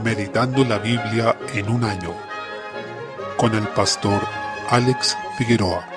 Meditando la Biblia en un año, con el pastor Alex Figueroa.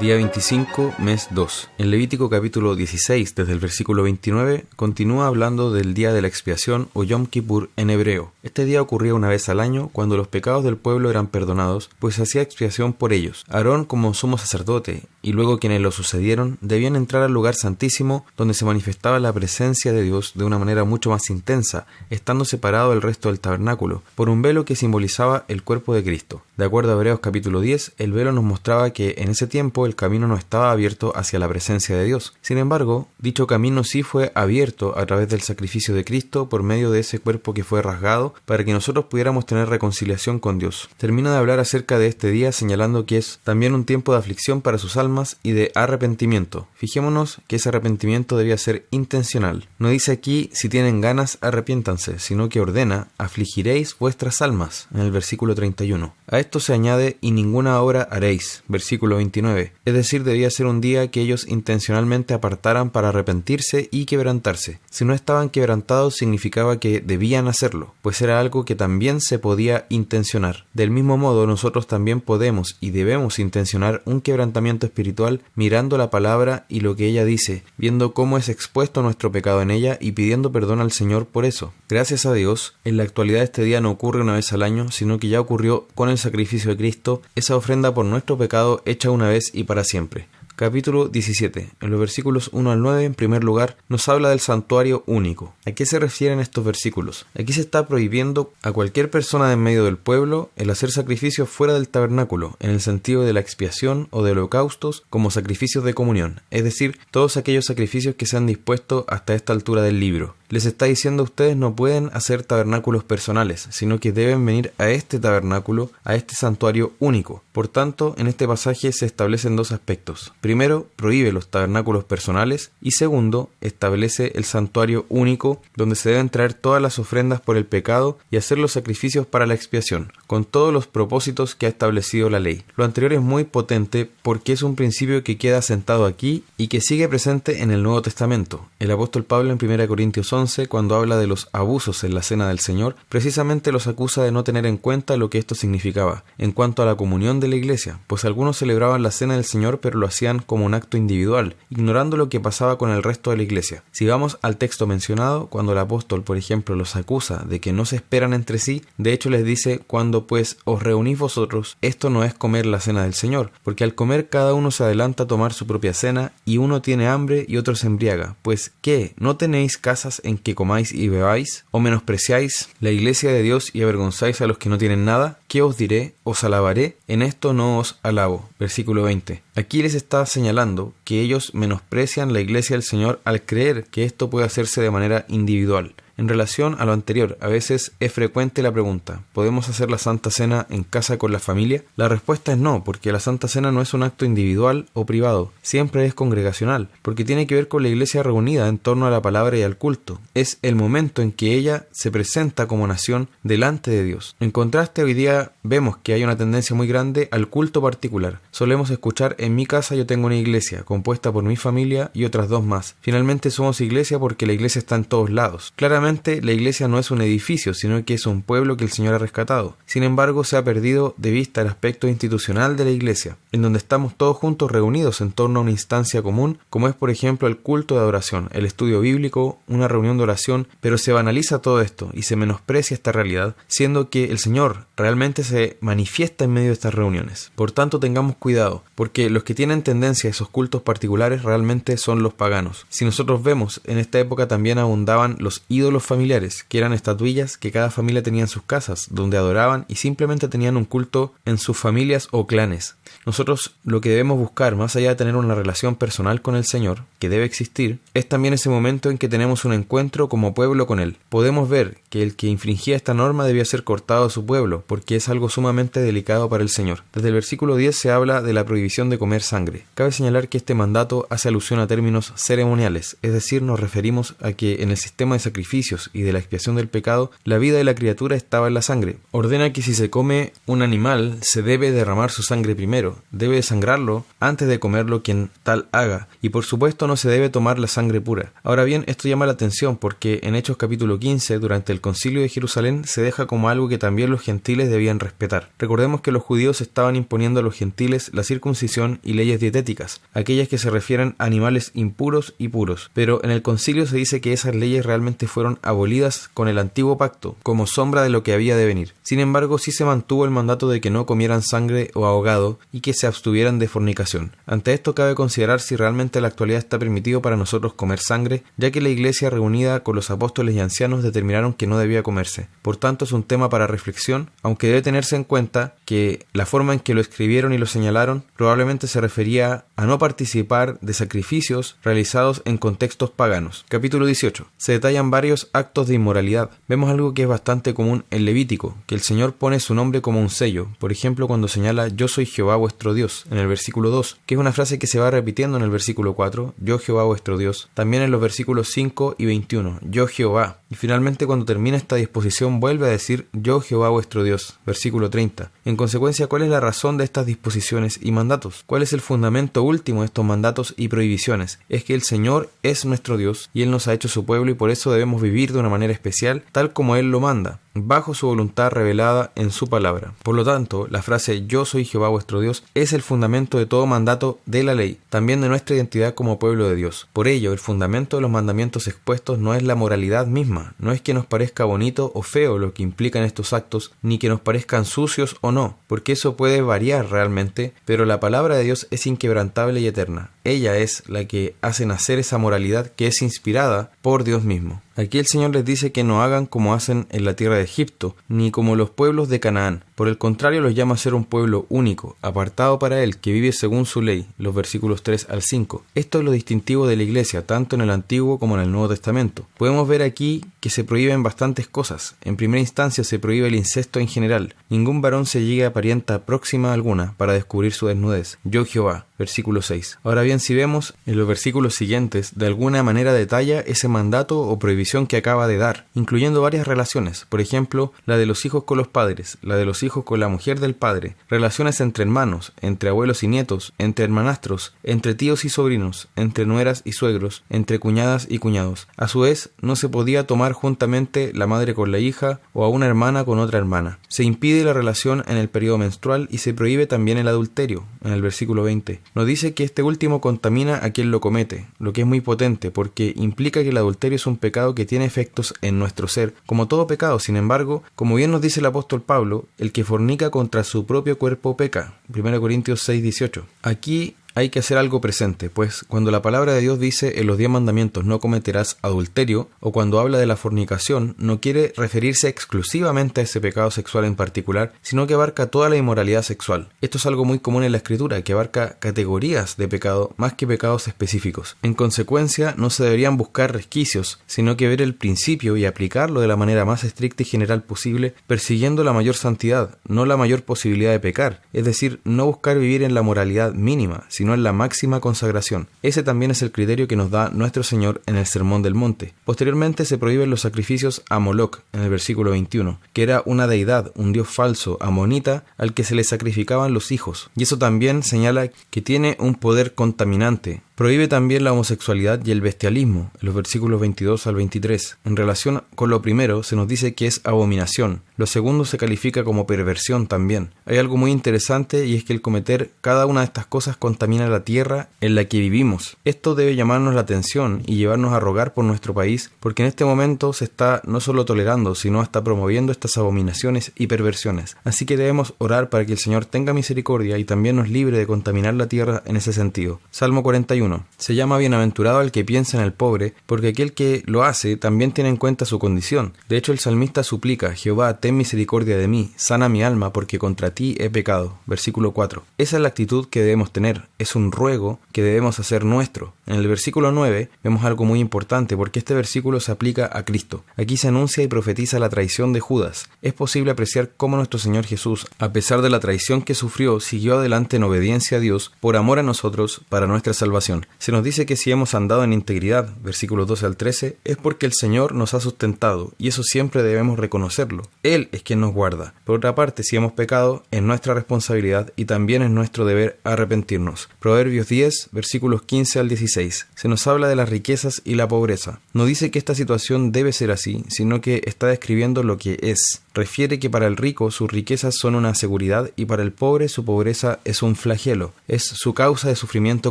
Día 25, mes 2. En Levítico capítulo 16, desde el versículo 29, continúa hablando del día de la expiación o Yom Kippur en hebreo. Este día ocurría una vez al año cuando los pecados del pueblo eran perdonados, pues se hacía expiación por ellos. Aarón, como sumo sacerdote, y luego quienes lo sucedieron, debían entrar al lugar santísimo donde se manifestaba la presencia de Dios de una manera mucho más intensa, estando separado del resto del tabernáculo, por un velo que simbolizaba el cuerpo de Cristo. De acuerdo a Hebreos capítulo 10, el velo nos mostraba que en ese tiempo el camino no estaba abierto hacia la presencia de Dios. Sin embargo, dicho camino sí fue abierto a través del sacrificio de Cristo por medio de ese cuerpo que fue rasgado para que nosotros pudiéramos tener reconciliación con Dios. Termina de hablar acerca de este día señalando que es también un tiempo de aflicción para sus almas y de arrepentimiento. Fijémonos que ese arrepentimiento debía ser intencional. No dice aquí si tienen ganas arrepiéntanse, sino que ordena afligiréis vuestras almas en el versículo 31. A esto se añade y ninguna obra haréis, versículo 29. Es decir, debía ser un día que ellos intencionalmente apartaran para arrepentirse y quebrantarse. Si no estaban quebrantados significaba que debían hacerlo, pues era algo que también se podía intencionar. Del mismo modo, nosotros también podemos y debemos intencionar un quebrantamiento espiritual mirando la palabra y lo que ella dice, viendo cómo es expuesto nuestro pecado en ella y pidiendo perdón al Señor por eso. Gracias a Dios, en la actualidad este día no ocurre una vez al año, sino que ya ocurrió con el sacrificio de Cristo, esa ofrenda por nuestro pecado hecha una vez y para siempre. Capítulo 17. En los versículos 1 al 9, en primer lugar, nos habla del santuario único. ¿A qué se refieren estos versículos? Aquí se está prohibiendo a cualquier persona de en medio del pueblo el hacer sacrificios fuera del tabernáculo, en el sentido de la expiación o de holocaustos como sacrificios de comunión, es decir, todos aquellos sacrificios que se han dispuesto hasta esta altura del libro. Les está diciendo ustedes no pueden hacer tabernáculos personales, sino que deben venir a este tabernáculo, a este santuario único. Por tanto, en este pasaje se establecen dos aspectos. Primero, prohíbe los tabernáculos personales y segundo, establece el santuario único donde se deben traer todas las ofrendas por el pecado y hacer los sacrificios para la expiación, con todos los propósitos que ha establecido la ley. Lo anterior es muy potente porque es un principio que queda asentado aquí y que sigue presente en el Nuevo Testamento. El apóstol Pablo en 1 Corintios 11, cuando habla de los abusos en la cena del Señor, precisamente los acusa de no tener en cuenta lo que esto significaba en cuanto a la comunión de la iglesia, pues algunos celebraban la cena del Señor pero lo hacían como un acto individual, ignorando lo que pasaba con el resto de la iglesia. Si vamos al texto mencionado, cuando el apóstol, por ejemplo, los acusa de que no se esperan entre sí, de hecho les dice, cuando pues os reunís vosotros, esto no es comer la cena del Señor, porque al comer cada uno se adelanta a tomar su propia cena, y uno tiene hambre y otro se embriaga. Pues, ¿qué? ¿No tenéis casas en que comáis y bebáis? ¿O menospreciáis la iglesia de Dios y avergonzáis a los que no tienen nada? ¿Qué os diré? ¿Os alabaré? En esto no os alabo. Versículo 20. Aquí les está señalando que ellos menosprecian la iglesia del Señor al creer que esto puede hacerse de manera individual. En relación a lo anterior, a veces es frecuente la pregunta, ¿podemos hacer la Santa Cena en casa con la familia? La respuesta es no, porque la Santa Cena no es un acto individual o privado, siempre es congregacional, porque tiene que ver con la iglesia reunida en torno a la palabra y al culto. Es el momento en que ella se presenta como nación delante de Dios. En contraste, hoy día vemos que hay una tendencia muy grande al culto particular. Solemos escuchar, en mi casa yo tengo una iglesia, compuesta por mi familia y otras dos más. Finalmente somos iglesia porque la iglesia está en todos lados. Claramente, la iglesia no es un edificio, sino que es un pueblo que el Señor ha rescatado. Sin embargo, se ha perdido de vista el aspecto institucional de la iglesia, en donde estamos todos juntos reunidos en torno a una instancia común, como es por ejemplo el culto de adoración, el estudio bíblico, una reunión de oración, pero se banaliza todo esto y se menosprecia esta realidad, siendo que el Señor realmente se manifiesta en medio de estas reuniones. Por tanto, tengamos cuidado, porque los que tienen tendencia a esos cultos particulares realmente son los paganos. Si nosotros vemos, en esta época también abundaban los ídolos familiares, que eran estatuillas que cada familia tenía en sus casas, donde adoraban y simplemente tenían un culto en sus familias o clanes. Nosotros lo que debemos buscar, más allá de tener una relación personal con el Señor, que debe existir, es también ese momento en que tenemos un encuentro como pueblo con Él. Podemos ver que el que infringía esta norma debía ser cortado de su pueblo, porque es algo sumamente delicado para el Señor. Desde el versículo 10 se habla de la prohibición de comer sangre. Cabe señalar que este mandato hace alusión a términos ceremoniales, es decir, nos referimos a que en el sistema de sacrificio sacrificios y de la expiación del pecado, la vida de la criatura estaba en la sangre. Ordena que si se come un animal, se debe derramar su sangre primero, debe desangrarlo antes de comerlo quien tal haga, y por supuesto no se debe tomar la sangre pura. Ahora bien, esto llama la atención porque en Hechos capítulo 15, durante el concilio de Jerusalén, se deja como algo que también los gentiles debían respetar. Recordemos que los judíos estaban imponiendo a los gentiles la circuncisión y leyes dietéticas, aquellas que se refieren a animales impuros y puros, pero en el concilio se dice que esas leyes realmente fueron abolidas con el antiguo pacto, como sombra de lo que había de venir. Sin embargo, sí se mantuvo el mandato de que no comieran sangre o ahogado y que se abstuvieran de fornicación. Ante esto cabe considerar si realmente en la actualidad está permitido para nosotros comer sangre, ya que la iglesia reunida con los apóstoles y ancianos determinaron que no debía comerse. Por tanto, es un tema para reflexión, aunque debe tenerse en cuenta que la forma en que lo escribieron y lo señalaron probablemente se refería a no participar de sacrificios realizados en contextos paganos. Capítulo 18. Se detallan varios actos de inmoralidad. Vemos algo que es bastante común en Levítico, que el Señor pone su nombre como un sello, por ejemplo cuando señala yo soy Jehová vuestro Dios, en el versículo 2, que es una frase que se va repitiendo en el versículo 4, yo Jehová vuestro Dios, también en los versículos 5 y 21, yo Jehová, y finalmente cuando termina esta disposición vuelve a decir yo Jehová vuestro Dios, versículo 30. En consecuencia, ¿cuál es la razón de estas disposiciones y mandatos? ¿Cuál es el fundamento último de estos mandatos y prohibiciones? Es que el Señor es nuestro Dios y Él nos ha hecho su pueblo y por eso debemos vivir de una manera especial, tal como Él lo manda, bajo su voluntad revelada en su palabra. Por lo tanto, la frase yo soy Jehová vuestro Dios es el fundamento de todo mandato de la ley, también de nuestra identidad como pueblo de Dios. Por ello, el fundamento de los mandamientos expuestos no es la moralidad misma, no es que nos parezca bonito o feo lo que implican estos actos, ni que nos parezcan sucios o no, porque eso puede variar realmente, pero la palabra de Dios es inquebrantable y eterna. Ella es la que hace nacer esa moralidad que es inspirada por Dios mismo. Aquí el Señor les dice que no hagan como hacen en la tierra de Egipto, ni como los pueblos de Canaán. Por el contrario, los llama a ser un pueblo único, apartado para Él, que vive según su ley, los versículos 3 al 5. Esto es lo distintivo de la Iglesia, tanto en el Antiguo como en el Nuevo Testamento. Podemos ver aquí que se prohíben bastantes cosas. En primera instancia se prohíbe el incesto en general. Ningún varón se llegue a parienta próxima alguna para descubrir su desnudez. Yo Jehová, versículo 6. Ahora bien, si vemos en los versículos siguientes, de alguna manera detalla ese mandato o prohibición que acaba de dar, incluyendo varias relaciones, por ejemplo, la de los hijos con los padres, la de los hijos con la mujer del padre, relaciones entre hermanos, entre abuelos y nietos, entre hermanastros, entre tíos y sobrinos, entre nueras y suegros, entre cuñadas y cuñados. A su vez, no se podía tomar juntamente la madre con la hija o a una hermana con otra hermana. Se impide la relación en el periodo menstrual y se prohíbe también el adulterio, en el versículo 20. Nos dice que este último contamina a quien lo comete, lo que es muy potente porque implica que el adulterio es un pecado que tiene efectos en nuestro ser, como todo pecado. Sin embargo, como bien nos dice el apóstol Pablo, el que fornica contra su propio cuerpo peca. 1 Corintios 6:18. Aquí hay que hacer algo presente, pues cuando la palabra de Dios dice en los 10 mandamientos no cometerás adulterio, o cuando habla de la fornicación, no quiere referirse exclusivamente a ese pecado sexual en particular, sino que abarca toda la inmoralidad sexual. Esto es algo muy común en la Escritura, que abarca categorías de pecado más que pecados específicos. En consecuencia, no se deberían buscar resquicios, sino que ver el principio y aplicarlo de la manera más estricta y general posible, persiguiendo la mayor santidad, no la mayor posibilidad de pecar, es decir, no buscar vivir en la moralidad mínima, sino en la máxima consagración. Ese también es el criterio que nos da nuestro Señor en el Sermón del Monte. Posteriormente se prohíben los sacrificios a Moloc, en el versículo 21, que era una deidad, un dios falso, amonita, al que se le sacrificaban los hijos. Y eso también señala que tiene un poder contaminante. Prohíbe también la homosexualidad y el bestialismo, en los versículos 22 al 23. En relación con lo primero, se nos dice que es abominación. Lo segundo se califica como perversión también. Hay algo muy interesante y es que el cometer cada una de estas cosas contamina la tierra en la que vivimos. Esto debe llamarnos la atención y llevarnos a rogar por nuestro país, porque en este momento se está no solo tolerando, sino hasta promoviendo estas abominaciones y perversiones. Así que debemos orar para que el Señor tenga misericordia y también nos libre de contaminar la tierra en ese sentido. Salmo 41. Se llama bienaventurado al que piensa en el pobre, porque aquel que lo hace también tiene en cuenta su condición. De hecho, el salmista suplica: Jehová, ten misericordia de mí, sana mi alma, porque contra ti he pecado. Versículo 4. Esa es la actitud que debemos tener, es un ruego que debemos hacer nuestro. En el versículo 9 vemos algo muy importante porque este versículo se aplica a Cristo. Aquí se anuncia y profetiza la traición de Judas. Es posible apreciar cómo nuestro Señor Jesús, a pesar de la traición que sufrió, siguió adelante en obediencia a Dios por amor a nosotros para nuestra salvación. Se nos dice que si hemos andado en integridad, versículos 12 al 13, es porque el Señor nos ha sustentado y eso siempre debemos reconocerlo. Él es quien nos guarda. Por otra parte, si hemos pecado, es nuestra responsabilidad y también es nuestro deber arrepentirnos. Proverbios 10, versículos 15 al 16. Se nos habla de las riquezas y la pobreza. No dice que esta situación debe ser así, sino que está describiendo lo que es. Refiere que para el rico sus riquezas son una seguridad y para el pobre su pobreza es un flagelo, es su causa de sufrimiento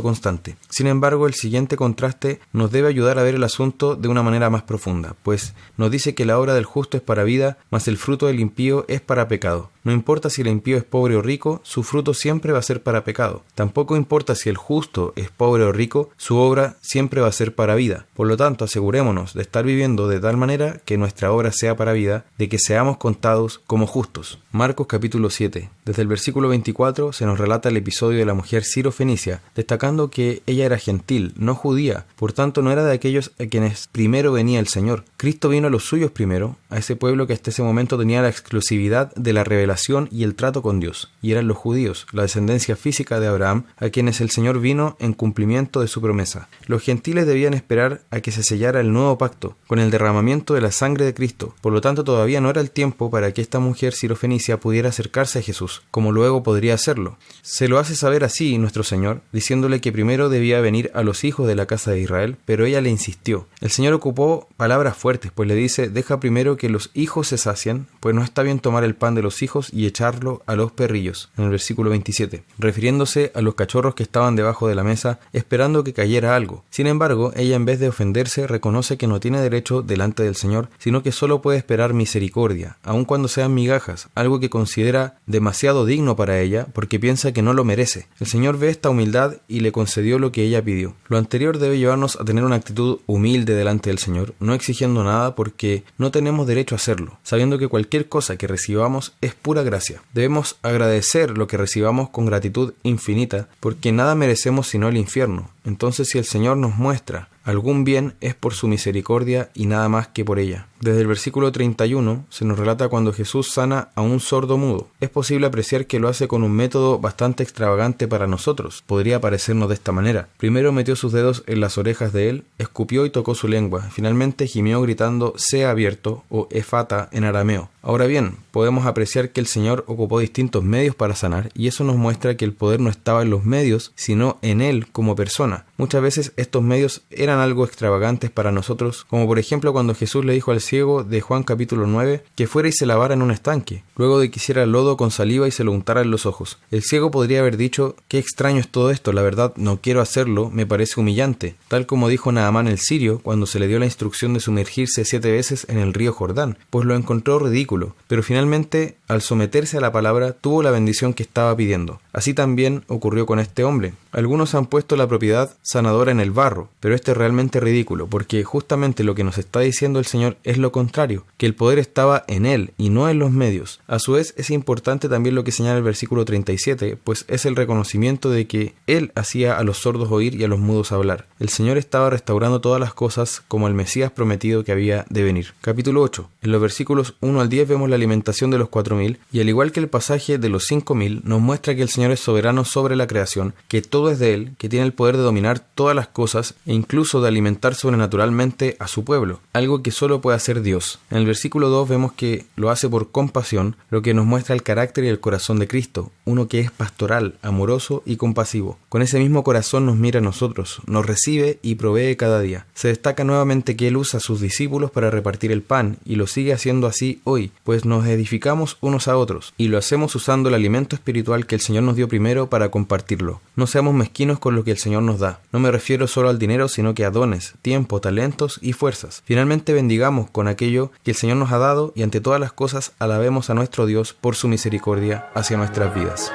constante. Sin embargo, el siguiente contraste nos debe ayudar a ver el asunto de una manera más profunda, pues nos dice que la obra del justo es para vida, mas el fruto del impío es para pecado. No importa si el impío es pobre o rico, su fruto siempre va a ser para pecado. Tampoco importa si el justo es pobre o rico, su obra siempre va a ser para vida. Por lo tanto, asegurémonos de estar viviendo de tal manera que nuestra obra sea para vida, de que seamos contados como justos. Marcos capítulo 7. Desde el versículo 24 se nos relata el episodio de la mujer Sirofenicia, destacando que ella era gentil, no judía, por tanto no era de aquellos a quienes primero venía el Señor. Cristo vino a los suyos primero, a ese pueblo que hasta ese momento tenía la exclusividad de la revelación y el trato con Dios, y eran los judíos, la descendencia física de Abraham, a quienes el Señor vino en cumplimiento de su promesa. Los gentiles debían esperar a que se sellara el nuevo pacto, con el derramamiento de la sangre de Cristo. Por lo tanto, todavía no era el tiempo para que esta mujer sirofenicia pudiera acercarse a Jesús, como luego podría hacerlo. Se lo hace saber así nuestro Señor, diciéndole que primero debía venir a los hijos de la casa de Israel, pero ella le insistió. El Señor ocupó palabras fuertes, pues le dice: deja primero que los hijos se sacien, pues no está bien tomar el pan de los hijos y echarlo a los perrillos, en el versículo 27, refiriéndose a los cachorros que estaban debajo de la mesa esperando que cayera algo. Sin embargo, ella, en vez de ofenderse, reconoce que no tiene derecho delante del Señor, sino que solo puede esperar misericordia, aun cuando sean migajas, algo que considera demasiado digno para ella porque piensa que no lo merece. El Señor ve esta humildad y le concedió lo que ella pidió. Lo anterior debe llevarnos a tener una actitud humilde delante del Señor, no exigiendo nada porque no tenemos derecho a hacerlo, sabiendo que cualquier cosa que recibamos es pura gracia. Debemos agradecer lo que recibamos con gratitud infinita, porque nada merecemos sino el infierno. Entonces, si el Señor nos muestra algún bien, es por su misericordia y nada más que por ella. Desde el versículo 31 se nos relata cuando Jesús sana a un sordo mudo. Es posible apreciar que lo hace con un método bastante extravagante para nosotros. Podría parecernos de esta manera. Primero metió sus dedos en las orejas de él, escupió y tocó su lengua. Finalmente gimió gritando: sea abierto, o efata en arameo. Ahora bien, podemos apreciar que el Señor ocupó distintos medios para sanar, y eso nos muestra que el poder no estaba en los medios, sino en Él como persona. Muchas veces estos medios eran algo extravagantes para nosotros, como por ejemplo cuando Jesús le dijo al ciego de Juan capítulo 9 que fuera y se lavara en un estanque, luego de que hiciera lodo con saliva y se lo untara en los ojos. El ciego podría haber dicho: qué extraño es todo esto, la verdad no quiero hacerlo, me parece humillante, tal como dijo Naamán el sirio cuando se le dio la instrucción de sumergirse 7 veces en el río Jordán, pues lo encontró ridículo, pero finalmente al someterse a la palabra tuvo la bendición que estaba pidiendo. Así también ocurrió con este hombre. Algunos han puesto la propiedad sanadora en el barro, pero esto es realmente ridículo, porque justamente lo que nos está diciendo el Señor es lo contrario, que el poder estaba en Él y no en los medios. A su vez, es importante también lo que señala el versículo 37, pues es el reconocimiento de que Él hacía a los sordos oír y a los mudos hablar. El Señor estaba restaurando todas las cosas como el Mesías prometido que había de venir. Capítulo 8. En los versículos 1 al 10 vemos la alimentación de los 4.000, y al igual que el pasaje de los 5.000, nos muestra que el Señor es soberano sobre la creación, que todo es de Él, que tiene el poder de dominar todas las cosas e incluso de alimentar sobrenaturalmente a su pueblo, algo que solo puede hacer Dios. En el versículo 2 vemos que lo hace por compasión, lo que nos muestra el carácter y el corazón de Cristo, uno que es pastoral, amoroso y compasivo. Con ese mismo corazón nos mira a nosotros, nos recibe y provee cada día. Se destaca nuevamente que Él usa a sus discípulos para repartir el pan, y lo sigue haciendo así hoy, pues nos edificamos unos a otros, y lo hacemos usando el alimento espiritual que el Señor nos dio primero para compartirlo. No seamos mezquinos con lo que el Señor nos da. No me refiero solo al dinero, sino que a dones, tiempo, talentos y fuerzas. Finalmente, bendigamos con aquello que el Señor nos ha dado, y ante todas las cosas alabemos a nuestro Dios por su misericordia hacia nuestras vidas.